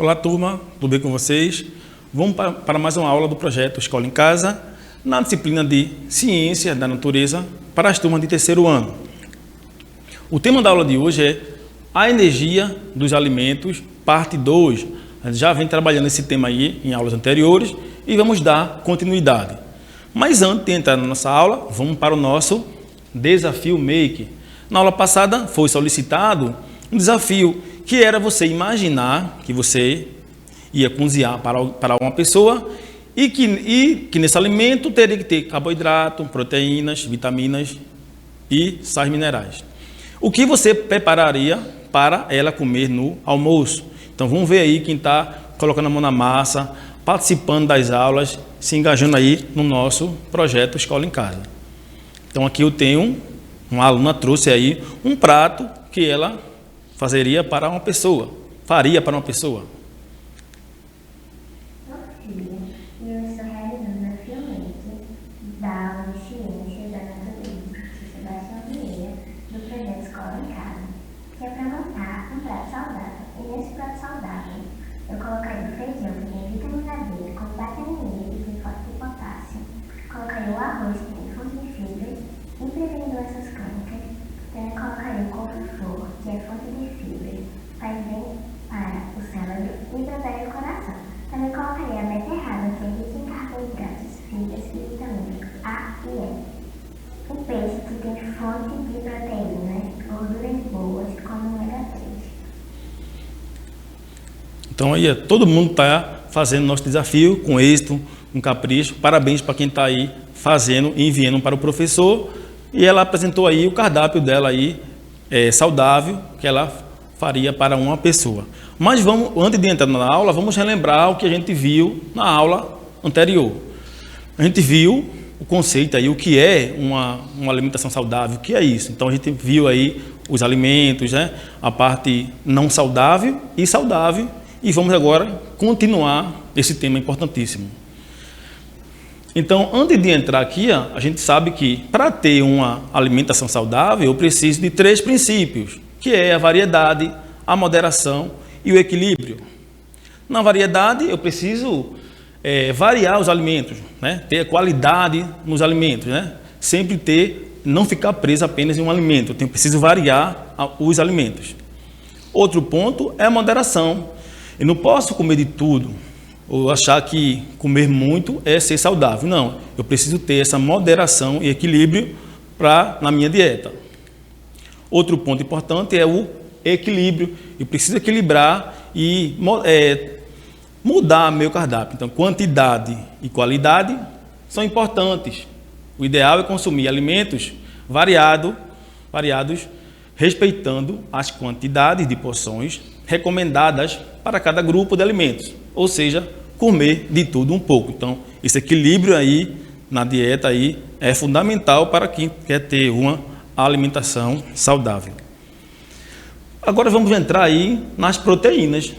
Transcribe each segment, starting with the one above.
Olá, turma, tudo bem com vocês? Vamos para mais uma aula do projeto Escola em Casa, na disciplina de Ciência da Natureza para as turmas de terceiro ano. O tema da aula de hoje é a energia dos alimentos, parte 2. A gente já vem trabalhando esse tema aí em aulas anteriores e vamos dar continuidade. Mas antes de entrar na nossa aula, vamos para o nosso desafio Make. Na aula passada foi solicitado um desafio que era você imaginar que você ia cozinhar para uma pessoa e que nesse alimento teria que ter carboidrato, proteínas, vitaminas e sais minerais. O que você prepararia para ela comer no almoço? Então vamos ver aí quem está colocando a mão na massa, participando das aulas, se engajando aí no nosso projeto Escola em Casa. Então aqui eu tenho, uma aluna trouxe aí um prato que ela faria para uma pessoa. Eu estou realizando a filmmaker da aula de Ciência da Natureza, Sebastião Vieira, do projeto Escola em Casa, que é para montar um prato saudável. E nesse prato saudável, eu colocaria o feijão, que tem vitamina D, com vitamina E, que tem fósforo e potássio. Colocaria o arroz, que tem fonte de fibras, e prevenindo doenças crônicas. Também colocaria o couve-flor, que é fonte de fibras, faz bem para o cérebro e protege o coração. Também colocaria a beterraba, que é rica em carboidratos, fibras e vitaminas A e E. O peixe, que tem fonte de proteínas, gorduras boas, como o ômega 3. Então aí todo mundo está fazendo nosso desafio com êxito, com capricho. Parabéns para quem está aí fazendo e enviando para o professor. E ela apresentou aí o cardápio dela aí, saudável, que ela faria para uma pessoa. Mas vamos, antes de entrar na aula, vamos relembrar o que a gente viu na aula anterior. A gente viu o conceito aí, o que é uma alimentação saudável, o que é isso. Então a gente viu aí os alimentos, né? A parte não saudável e saudável. E vamos agora continuar esse tema importantíssimo. Então, antes de entrar aqui, a gente sabe que para ter uma alimentação saudável, eu preciso de 3 princípios, que é a variedade, a moderação e o equilíbrio. Na variedade, eu preciso variar os alimentos, né? Ter qualidade nos alimentos, né? Sempre não ficar preso apenas em um alimento, eu preciso variar os alimentos. Outro ponto é a moderação. Eu não posso comer de tudo, ou achar que comer muito é ser saudável. Não, eu preciso ter essa moderação e equilíbrio na minha dieta. Outro ponto importante é o equilíbrio. Eu preciso equilibrar e mudar meu cardápio. Então, quantidade e qualidade são importantes. O ideal é consumir alimentos variados, respeitando as quantidades de porções recomendadas para cada grupo de alimentos. Ou seja, comer de tudo um pouco. Então, esse equilíbrio aí na dieta aí é fundamental para quem quer ter uma alimentação saudável. Agora vamos entrar aí nas proteínas.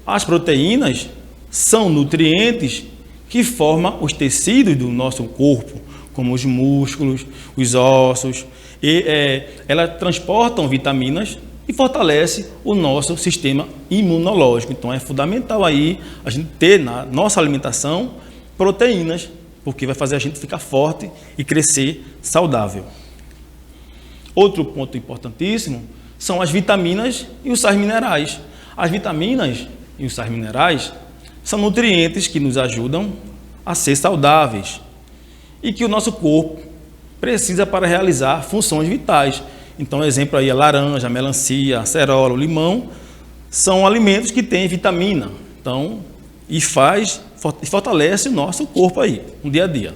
As proteínas são nutrientes que formam os tecidos do nosso corpo, como os músculos, os ossos, e elas transportam vitaminas e fortalece o nosso sistema imunológico. Então é fundamental aí a gente ter na nossa alimentação proteínas, porque vai fazer a gente ficar forte e crescer saudável. Outro ponto importantíssimo são as vitaminas e os sais minerais. As vitaminas e os sais minerais são nutrientes que nos ajudam a ser saudáveis e que o nosso corpo precisa para realizar funções vitais. Então, exemplo aí, a laranja, a melancia, a acerola, o limão, são alimentos que têm vitamina. Então, e fortalece o nosso corpo aí, no dia a dia.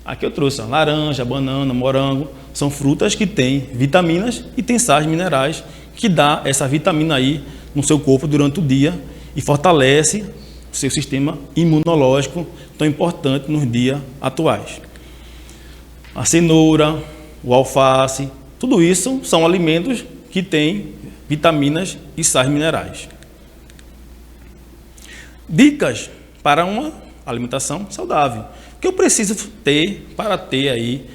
Aqui eu trouxe a laranja, a banana, morango, são frutas que têm vitaminas e têm sais minerais que dá essa vitamina aí no seu corpo durante o dia e fortalece o seu sistema imunológico, tão importante nos dias atuais. A cenoura, o alface, tudo isso são alimentos que têm vitaminas e sais minerais. Dicas para uma alimentação saudável. O que eu preciso ter para ter aí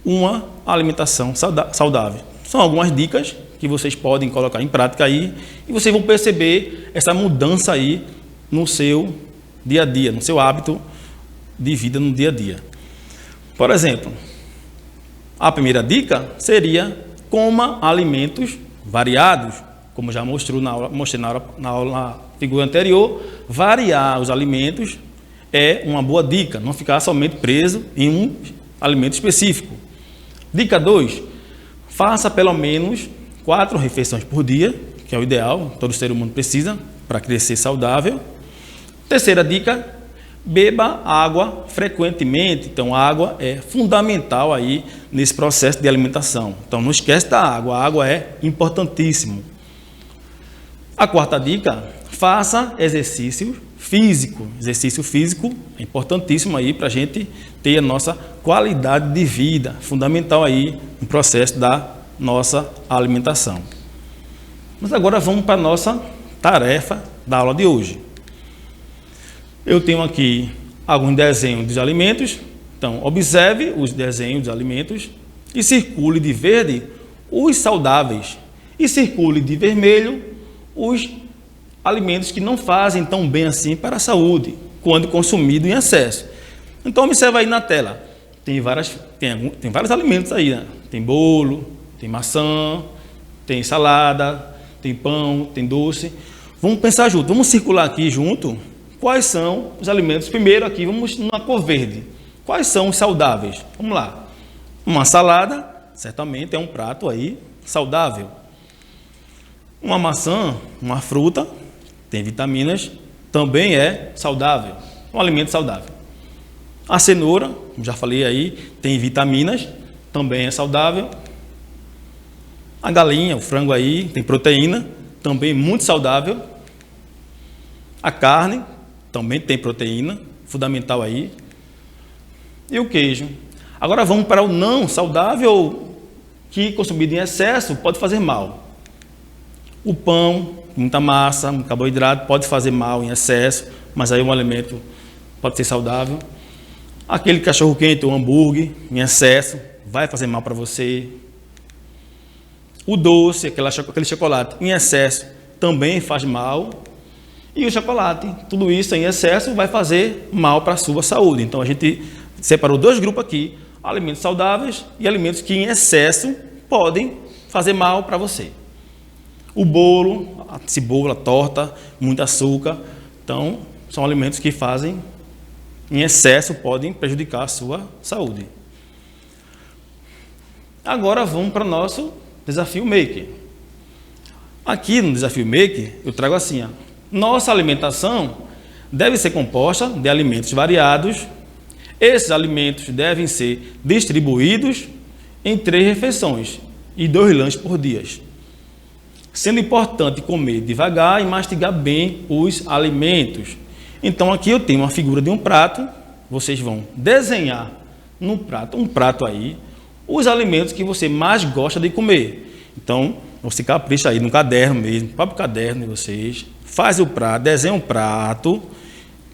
uma alimentação saudável? São algumas dicas que vocês podem colocar em prática aí e vocês vão perceber essa mudança aí no seu dia a dia, no seu hábito de vida no dia a dia. Por exemplo, a primeira dica seria: coma alimentos variados, como já mostrei na aula figura anterior. Variar os alimentos é uma boa dica, não ficar somente preso em um alimento específico. Dica 2, faça pelo menos 4 refeições por dia, que é o ideal, todo ser humano precisa para crescer saudável. Terceira dica, beba água frequentemente. Então, a água é fundamental aí nesse processo de alimentação. Então, não esquece da água, a água é importantíssimo. A quarta dica, faça exercício físico. Exercício físico é importantíssimo aí para a gente ter a nossa qualidade de vida, fundamental aí no processo da nossa alimentação. Mas agora vamos para a nossa tarefa da aula de hoje. Eu tenho aqui alguns desenhos dos alimentos. Então, observe os desenhos dos alimentos e circule de verde os saudáveis e circule de vermelho os alimentos que não fazem tão bem assim para a saúde, quando consumido em excesso. Então, observe aí na tela. Tem vários alimentos aí, né? Tem bolo, tem maçã, tem salada, tem pão, tem doce. Vamos pensar junto, vamos circular aqui junto quais são os alimentos. Primeiro aqui, vamos na cor verde. Quais são os saudáveis? Vamos lá. Uma salada, certamente é um prato aí saudável. Uma maçã, uma fruta, tem vitaminas, também é saudável. Um alimento saudável. A cenoura, como já falei aí, tem vitaminas, também é saudável. A galinha, o frango aí, tem proteína, também muito saudável. A carne também tem proteína, fundamental aí. E o queijo. Agora vamos para o não saudável, que consumido em excesso pode fazer mal. O pão, muita massa, muito carboidrato, pode fazer mal em excesso, mas aí um alimento pode ser saudável. Aquele cachorro quente ou hambúrguer em excesso vai fazer mal para você. O doce, aquele chocolate em excesso também faz mal. E o chocolate, tudo isso em excesso vai fazer mal para a sua saúde. Então a gente separou 2 grupos aqui: alimentos saudáveis e alimentos que em excesso podem fazer mal para você. O bolo, a cebola, a torta, muito açúcar. Então, são alimentos que fazem, em excesso, podem prejudicar a sua saúde. Agora vamos para o nosso desafio Maker. Aqui no desafio Maker, eu trago assim: nossa alimentação deve ser composta de alimentos variados. Esses alimentos devem ser distribuídos em 3 refeições e 2 lanches por dia. Sendo importante comer devagar e mastigar bem os alimentos. Então aqui eu tenho uma figura de um prato. Vocês vão desenhar no prato, um prato aí, os alimentos que você mais gosta de comer. Então você capricha aí no caderno mesmo, no próprio caderno de vocês, faz o prato, desenha um prato,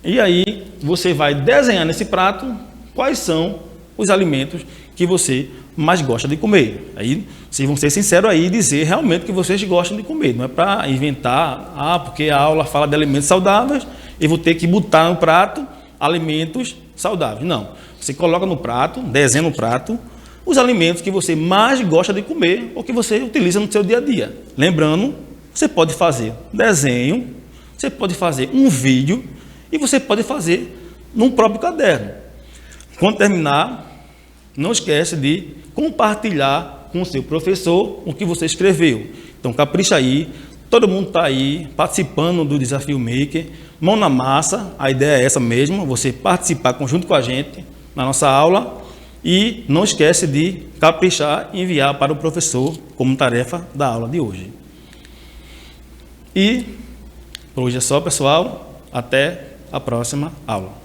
e aí você vai desenhar nesse prato quais são os alimentos que você mais gosta de comer. Aí vocês vão ser sinceros aí e dizer realmente que vocês gostam de comer. Não é para inventar, porque a aula fala de alimentos saudáveis e vou ter que botar no prato alimentos saudáveis. Não. Você coloca no prato, desenha no prato os alimentos que você mais gosta de comer ou que você utiliza no seu dia a dia. Lembrando, você pode fazer desenho, você pode fazer um vídeo e você pode fazer no próprio caderno. Quando terminar, não esquece de compartilhar com o seu professor o que você escreveu. Então, capricha aí. Todo mundo está aí participando do Desafio Maker. Mão na massa, a ideia é essa mesmo, você participar junto com a gente na nossa aula. E não esquece de caprichar e enviar para o professor como tarefa da aula de hoje. E por hoje é só, pessoal. Até a próxima aula.